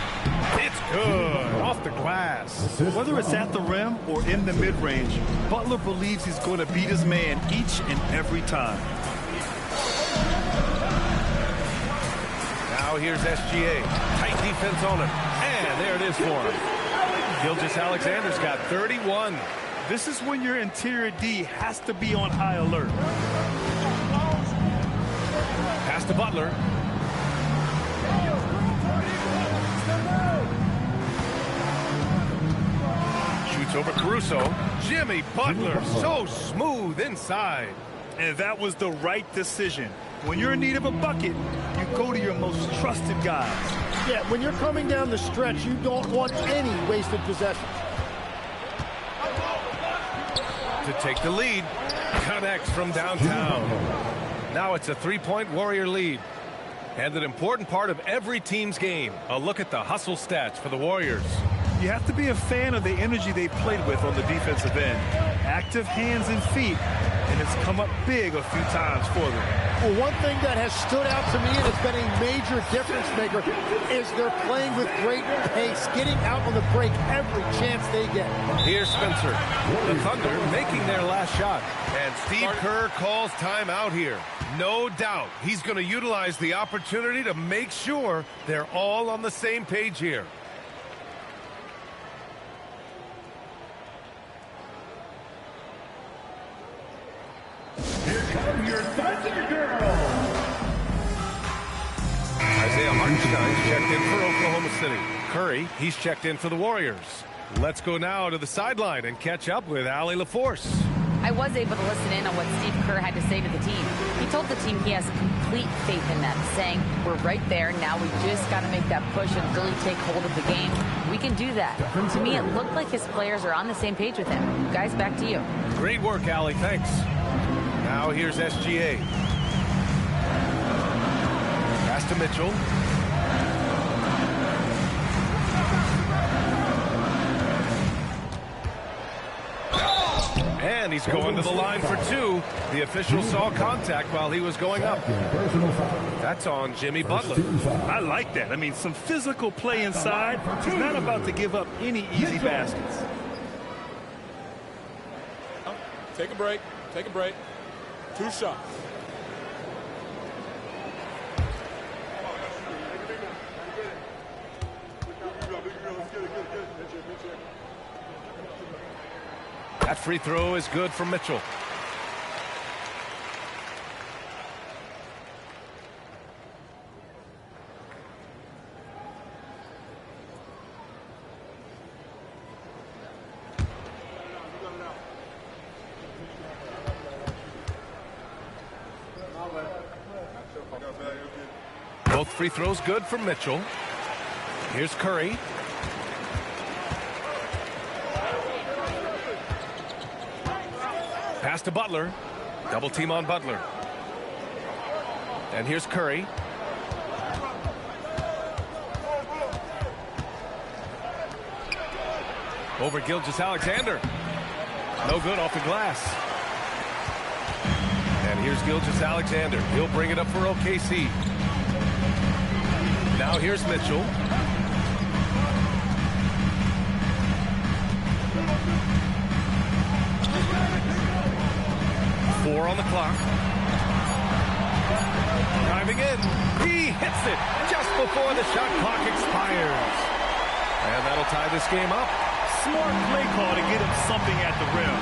It's good. Off the glass. Whether it's at the rim or in the mid-range, Butler believes he's going to beat his man each and every time. Now here's SGA. Tight defense on him. And there it is for him. Gilgeous-Alexander's got 31. This is when your interior D has to be on high alert. Pass to Butler. Shoots over Caruso. Jimmy Butler, so smooth inside. And that was the right decision. When you're in need of a bucket, you go to your most trusted guys. Yeah, when you're coming down the stretch, you don't want any wasted possessions. To take the lead. Connects from downtown. Now it's a 3-point Warrior lead. And an important part of every team's game. A look at the hustle stats for the Warriors. You have to be a fan of the energy they played with on the defensive end. Active hands and feet, and it's come up big a few times for them. Well, one thing that has stood out to me and has been a major difference maker is they're playing with great pace, getting out on the break every chance they get. Here's Spencer. The Thunder making their last shot. And Steve Kerr calls timeout here. No doubt he's going to utilize the opportunity to make sure they're all on the same page here. Here come your Thunder Girls. Isaiah Hartenstein's checked in for Oklahoma City. Curry, he's checked in for the Warriors. Let's go now to the sideline and catch up with Allie LaForce. I was able to listen in on what Steve Kerr had to say to the team. He told the team he has complete faith in them, saying, we're right there. Now we just got to make that push and really take hold of the game. We can do that. To me, it looked like his players are on the same page with him. Guys, back to you. Great work, Allie. Thanks. Now here's SGA. Pass to Mitchell. And he's going to the line for two. The official saw contact while he was going up. That's on Jimmy Butler. I like that. I mean, some physical play inside. He's not about to give up any easy baskets. Take a break. Take a break. 2 shots. That free throw is good for Mitchell. Both free throws good for Mitchell. Here's Curry. Pass to Butler. Double team on Butler. And here's Curry. Over Gilgeous-Alexander. No good off the glass. And here's Gilgeous-Alexander. He'll bring it up for OKC. Now here's Mitchell. Four on the clock. Driving in. He hits it just before the shot clock expires. And that'll tie this game up. Smart play call to get him something at the rim.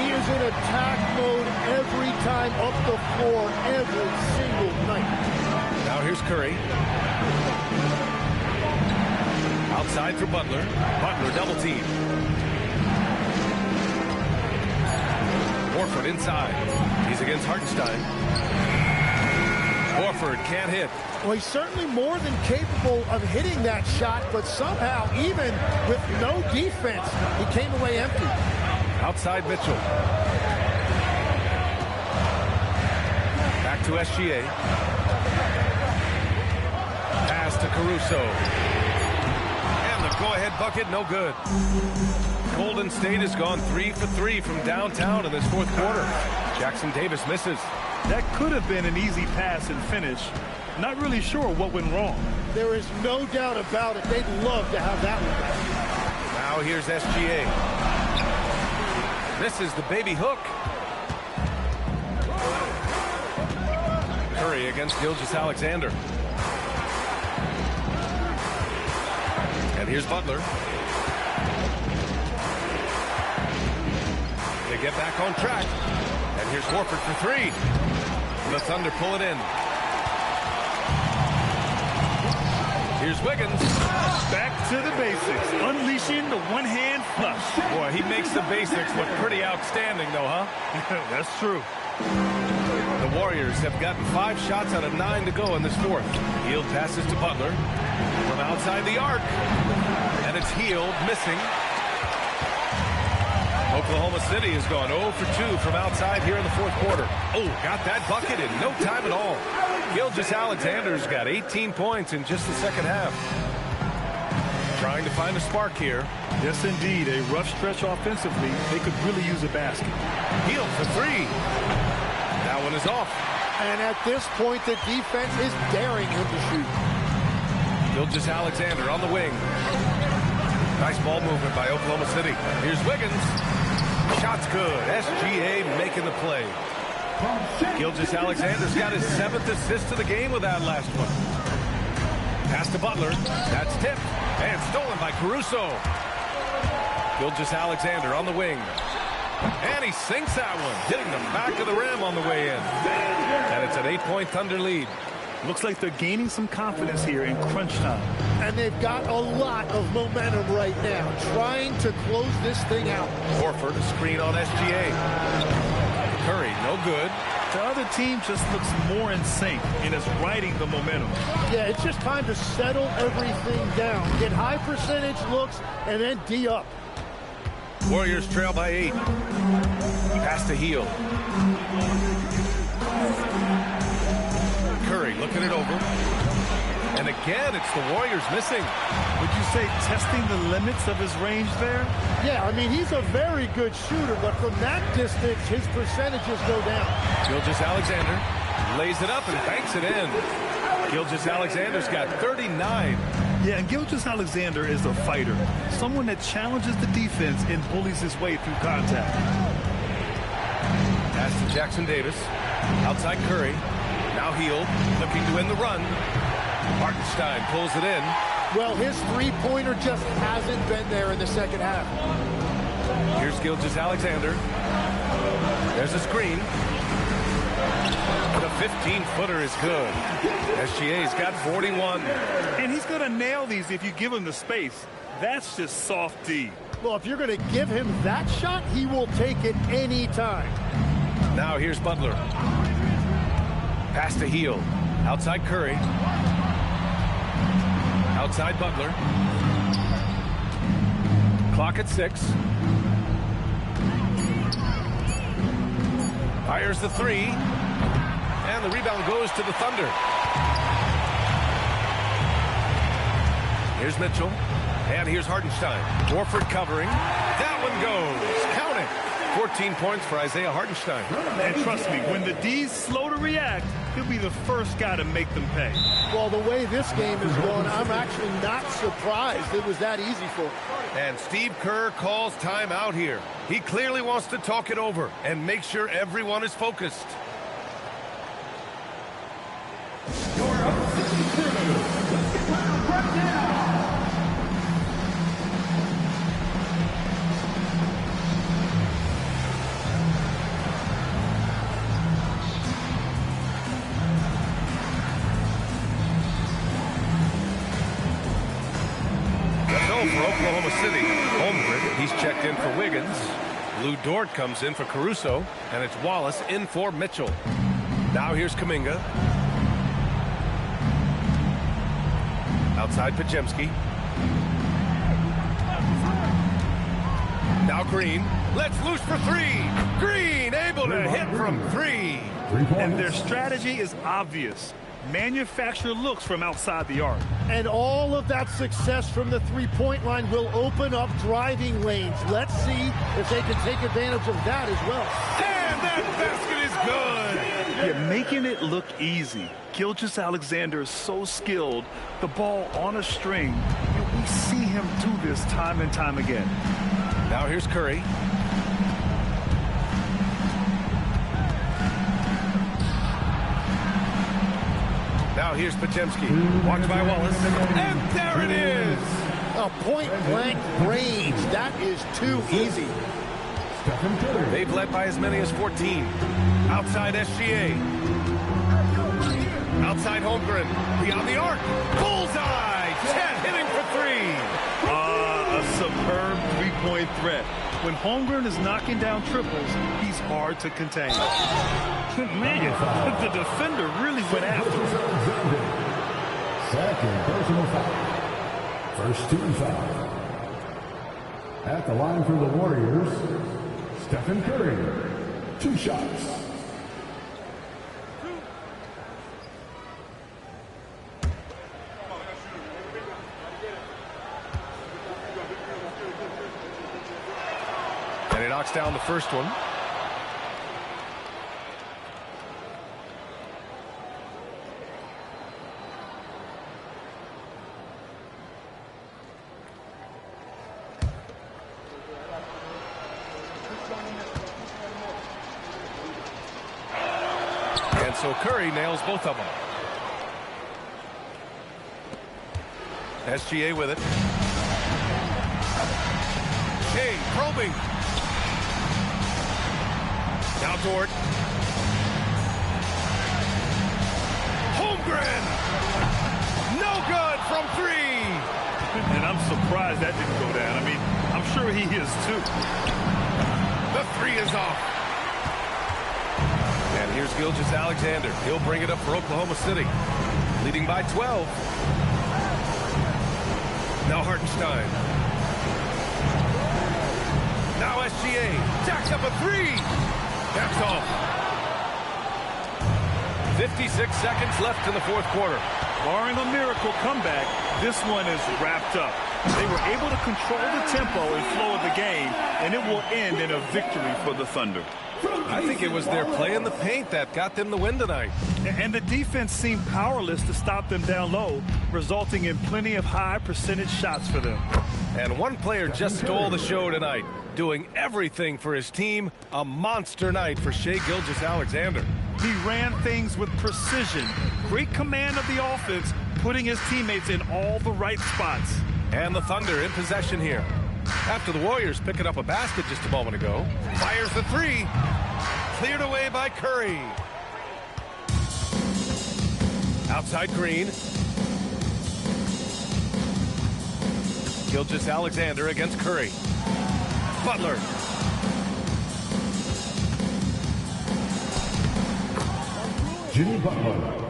He is in attack mode every time up the floor, every single night. Now here's Curry. Outside for Butler. Butler double team. Horford inside. He's against Hartenstein. Horford can't hit. Well, he's certainly more than capable of hitting that shot, but somehow, even with no defense, he came away empty. Outside Mitchell. Back to SGA. Pass to Caruso. And the go-ahead bucket, no good. Golden State has gone 3 for 3 from downtown in this fourth quarter. Jackson Davis misses. That could have been an easy pass and finish. Not really sure what went wrong. There is no doubt about it. They'd love to have that one back. Now here's SGA. This is the baby hook. Curry against Gilgeous-Alexander. And here's Butler. They get back on track. And here's Horford for three. The Thunder pull it in. Here's Wiggins. Back to the basics. Unleashing the one-hand flush. Boy, he makes the basics look pretty outstanding, though, huh? That's true. The Warriors have gotten 5 shots out of 9 to go in this fourth. Hield passes to Butler from outside the arc. And it's Hield missing. Oklahoma City has gone 0 for 2 from outside here in the fourth quarter. Oh, got that bucket in no time at all. Gilgeous-Alexander's got 18 points in just the second half. Trying to find a spark here. Yes, indeed. A rough stretch offensively. They could really use a basket. Hield for 3. That one is off. And at this point, the defense is daring him to shoot. Gilgeous-Alexander on the wing. Nice ball movement by Oklahoma City. Here's Wiggins. Shot's good. SGA making the play. Gilgeous-Alexander's got his 7th assist of the game with that last one. Pass to Butler. That's tipped and stolen by Caruso. Gilgeous-Alexander on the wing. And he sinks that one, hitting the back of the rim on the way in. And it's an 8-point Thunder lead. Looks like they're gaining some confidence here in crunch time. And they've got a lot of momentum right now, trying to close this thing out. Horford, a screen on SGA. Curry, no good. The other team just looks more in sync and is riding the momentum. Yeah, it's just time to settle everything down. Get high percentage looks and then D up. Warriors trail by 8. Pass to Heel. Curry looking it over. And again, it's the Warriors missing. Would you say testing the limits of his range there? Yeah, I mean, he's a very good shooter, but from that distance, his percentages go down. Gilgeous-Alexander lays it up and banks it in. Gilgeous-Alexander's got 39. Yeah, and Gilgeous-Alexander is a fighter. Someone that challenges the defense and bullies his way through contact. Pass to Jackson Davis. Outside Curry. Now Hield looking to win the run. Hartenstein pulls it in. Well, his three-pointer just hasn't been there in the second half. Here's Gilgeous-Alexander. There's a screen. The 15-footer is good. SGA's got 41. And he's going to nail these if you give him the space. That's just soft D. Well, if you're going to give him that shot, he will take it any time. Now here's Butler. Pass to Hield. Outside Curry. Outside Butler. Clock at 6. Fires the 3. And the rebound goes to the Thunder. Here's Mitchell. And here's Hartenstein. Horford covering. That one goes. Count it. 14 points for Isaiah Hartenstein. And trust me, when the D's slow to react, he'll be the first guy to make them pay. Well, the way this game is going, I'm actually not surprised it was that easy for him. And Steve Kerr calls timeout here. He clearly wants to talk it over and make sure everyone is focused. For Oklahoma City, Holmgren, he's checked in for Wiggins. Lou Dort comes in for Caruso, and it's Wallace in for Mitchell. Now here's Kuminga. Outside Podziemski. Now Green, lets loose for 3. Green able to hit from 3. And their strategy is obvious. Manufacture looks from outside the arc. And all of that success from the three-point line will open up driving lanes. Let's see if they can take advantage of that as well. And that basket is good. Yeah, making it look easy. Gilgeous-Alexander is so skilled. The ball on a string. And we see him do this time and time again. Now here's Curry. Now here's Podziemski. Walked by Wallace. And there it is. A point-blank range. That is too easy. They've led by as many as 14. Outside SGA. Outside Holmgren. Beyond the arc. Bullseye. Chet hitting for 3. A superb three-point threat. When Holmgren is knocking down triples, he's hard to contain. Man, the defender really went after him. Second personal foul. First team foul. At the line for the Warriors, Stephen Curry. 2 shots. And he knocks down the first one. And so Curry nails both of them. SGA with it. Hey, probing. Now Dort. Holmgren surprised that didn't go down. I mean, I'm sure he is too. The three is off. And here's Gilgeous-Alexander. He'll bring it up for Oklahoma City, leading by 12. Now Hartenstein. Now SGA. Jacks up a three. That's off. 56 seconds left in the fourth quarter. Barring a miracle comeback, this one is wrapped up. They were able to control the tempo and flow of the game, and it will end in a victory for the Thunder. I think it was their play in the paint that got them the win tonight. And the defense seemed powerless to stop them down low, resulting in plenty of high percentage shots for them. And one player just stole the show tonight, doing everything for his team. A monster night for Shai Gilgeous-Alexander. He ran things with precision, great command of the offense, putting his teammates in all the right spots. And the Thunder in possession here. After the Warriors picking up a basket just a moment ago. Fires the three. Cleared away by Curry. Outside Green. Gilgeous-Alexander against Curry. Butler. Jimmy Butler.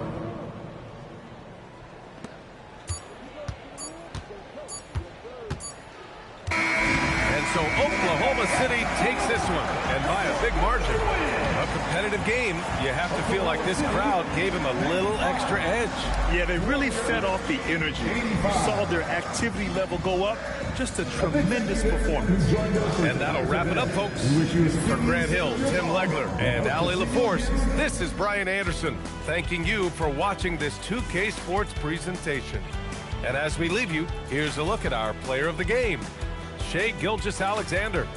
So Oklahoma City takes this one, and by a big margin. A competitive game, you have to feel like this crowd gave him a little extra edge. Yeah, they really fed off the energy. You saw their activity level go up. Just a tremendous performance. And that'll wrap it up, folks. For Grant Hill, Tim Legler, and Ali LaForce, this is Brian Anderson, thanking you for watching this 2K Sports presentation. And as we leave you, here's a look at our player of the game, Shai Gilgeous-Alexander.